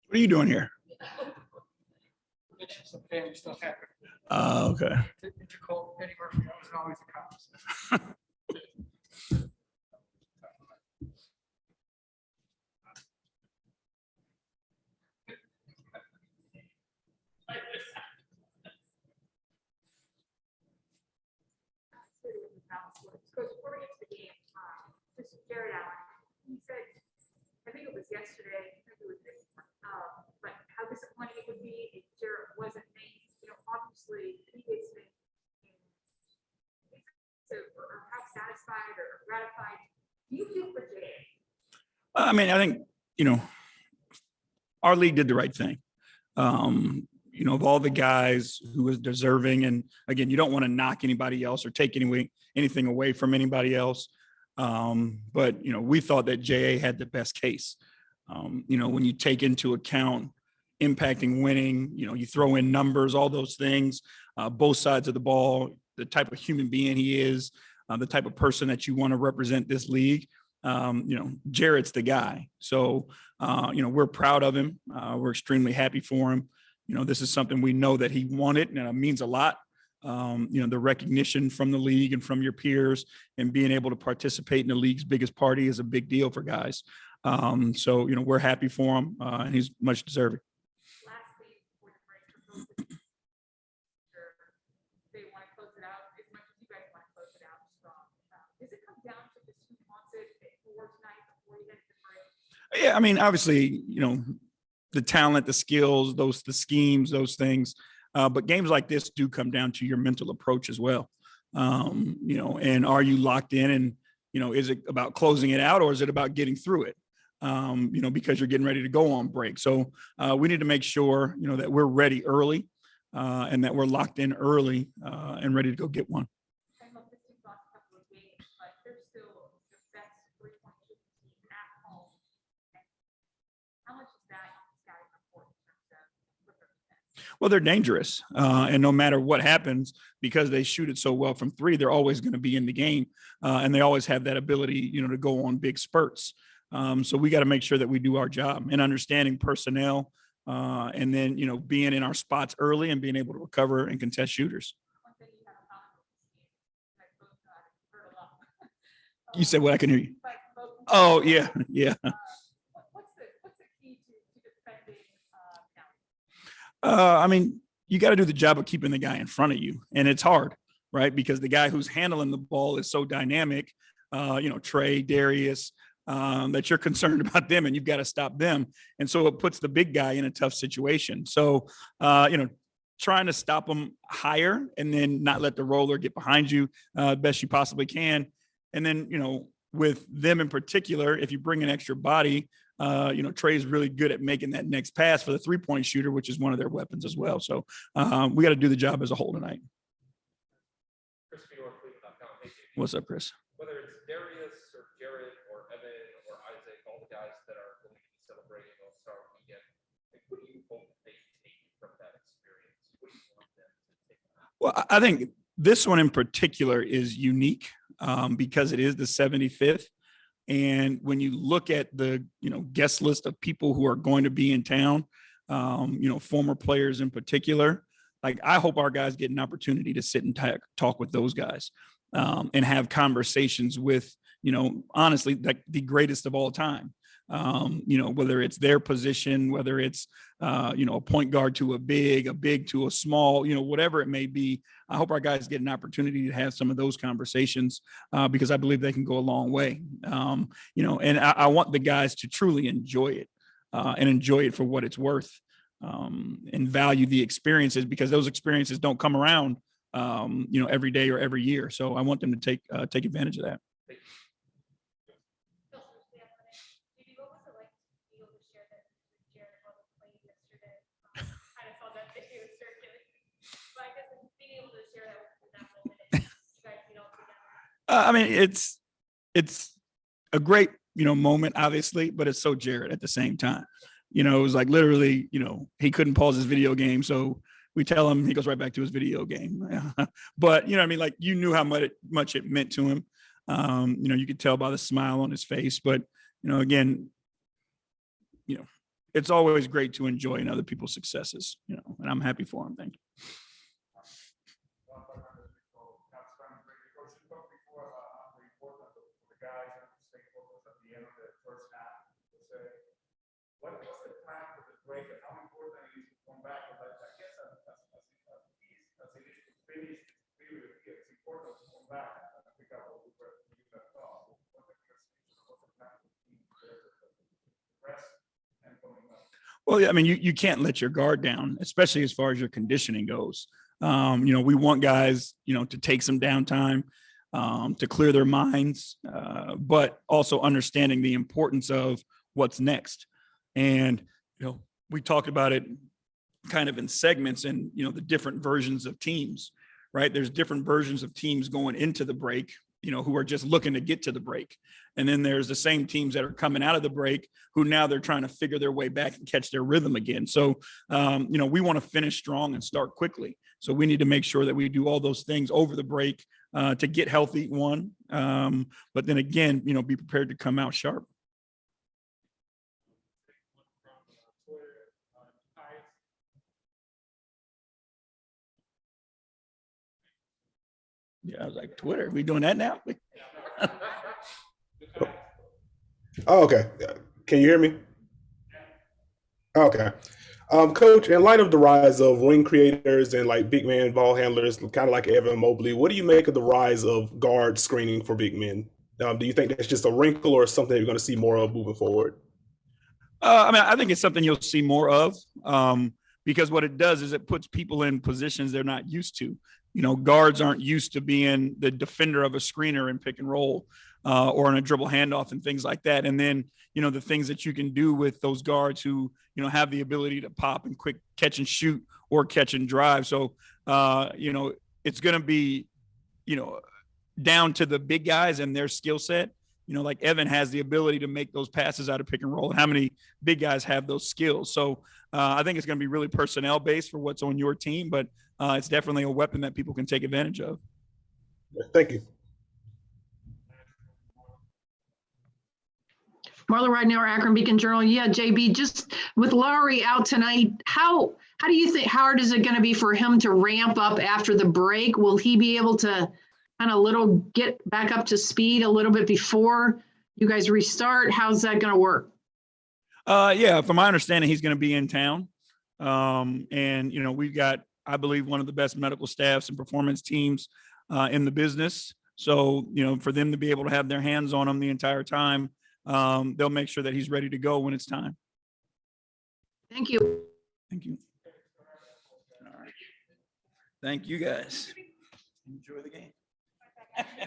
What are you doing here? Some family stuff happened. Okay. To call Eddie Murphy, I was always a cop. Coach, before we get to the game, just Jared Allen, he said, I think it was yesterday, I think it was this, but how disappointing it would be if Jared wasn't named. Obviously, he gets named. Or how satisfied or gratified do you feel for Jared? I mean, I think, our league did the right thing. Of all the guys who was deserving, and again, you don't want to knock anybody else or take anything away from anybody else. But we thought that JA had the best case. When you take into account impacting winning, you throw in numbers, all those things, both sides of the ball, the type of human being he is, the type of person that you want to represent this league. Jared's the guy. So, we're proud of him. We're extremely happy for him. This is something we know that he wanted, and it means a lot. The recognition from the league and from your peers and being able to participate in the league's biggest party is a big deal for guys. So, we're happy for him, and he's much deserving. Lastly, before the break, they want to close it out as much as you guys want to close it out strong. Does it come down to just who wants it for tonight before you get to the break? Yeah, I mean, obviously, the talent, the skills, the schemes, those things. But games like this do come down to your mental approach as well. And are you locked in, and, is it about closing it out, or is it about getting through it? Because you're getting ready to go on break. So we need to make sure, that we're ready early and that we're locked in early and ready to go get one. I know this team's lost a couple of games, but they're still the best three-point shooting team at home. How much is that on the scouting report in terms of what their defense? Well, they're dangerous. And no matter what happens, because they shoot it so well from three, they're always going to be in the game. And they always have that ability, to go on big spurts. So we got to make sure that we do our job and understanding personnel and then, being in our spots early and being able to recover and contest shooters. One thing you have a problem with this game, I both heard a lot. You said what? I can hear you. But both- Oh, yeah. Yeah. What's the key to defending now? I mean, you got to do the job of keeping the guy in front of you. And it's hard, right? Because the guy who's handling the ball is so dynamic, Trey, Darius, that you're concerned about them and you've got to stop them. And so it puts the big guy in a tough situation. So, trying to stop them higher and then not let the roller get behind you best you possibly can. And then, with them in particular, if you bring an extra body, Trey's really good at making that next pass for the three-point shooter, which is one of their weapons as well. So we got to do the job as a whole tonight. What's up, Chris? Whether it's Darius or Jared or Evan or Isaac, all the guys that are going to be celebrating All-Star Weekend, what do you hope they take from that experience? What do you want them to take? Well, I think this one in particular is unique because it is the 75th. And when you look at the, guest list of people who are going to be in town, former players in particular, like I hope our guys get an opportunity to sit and talk with those guys and have conversations with, honestly, like the greatest of all time. Whether it's their position, whether it's, a point guard to a big to a small, whatever it may be. I hope our guys get an opportunity to have some of those conversations because I believe they can go a long way. And I want the guys to truly enjoy it and enjoy it for what it's worth and value the experiences because those experiences don't come around, every day or every year. So I want them to take advantage of that. I mean, it's a great, moment, obviously, but it's so Jared at the same time. It was like literally, he couldn't pause his video game. So we tell him he goes right back to his video game. But, like you knew how much it meant to him. You could tell by the smile on his face. But, again, it's always great to enjoy in other people's successes, and I'm happy for them. Thank you. What was the time for the break and how important it is to come back? Because I guess as it is to finish this period here, it's important to come back and pick up what we left off. What the plan for the team, the rest and coming up. Well, yeah, I mean, you can't let your guard down, especially as far as your conditioning goes. We want guys, to take some downtime, to clear their minds, but also understanding the importance of what's next. And, we talked about it kind of in segments and, the different versions of teams, right? There's different versions of teams going into the break, who are just looking to get to the break. And then there's the same teams that are coming out of the break who now they're trying to figure their way back and catch their rhythm again. So, we want to finish strong and start quickly. So we need to make sure that we do all those things over the break to get healthy, one. But then again, be prepared to come out sharp. Yeah, I was like, Twitter, we doing that now? Oh, okay. Can you hear me? Okay. Coach, in light of the rise of wing creators and like big man ball handlers, kind of like Evan Mobley, what do you make of the rise of guard screening for big men? Do you think that's just a wrinkle or something you're going to see more of moving forward? I think it's something you'll see more of, because what it does is it puts people in positions they're not used to. Guards aren't used to being the defender of a screener in pick and roll or in a dribble handoff and things like that. And then, the things that you can do with those guards who, have the ability to pop and quick catch and shoot or catch and drive. So, it's going to be, down to the big guys and their skill set. Like Evan has the ability to make those passes out of pick and roll. And how many big guys have those skills? So I think it's going to be really personnel based for what's on your team, but it's definitely a weapon that people can take advantage of. Thank you. Marla Ridenour, Akron Beacon Journal. Yeah, JB, just with Lowry out tonight, how do you think, how hard is it going to be for him to ramp up after the break? Will he be able to kind of get back up to speed a little bit before you guys restart? How's that going to work? Yeah, from my understanding, he's going to be in town. And, we've got, I believe, one of the best medical staffs and performance teams in the business. So, for them to be able to have their hands on him the entire time, they'll make sure that he's ready to go when it's time. Thank you. Thank you. All right. Thank you, guys. Enjoy the game.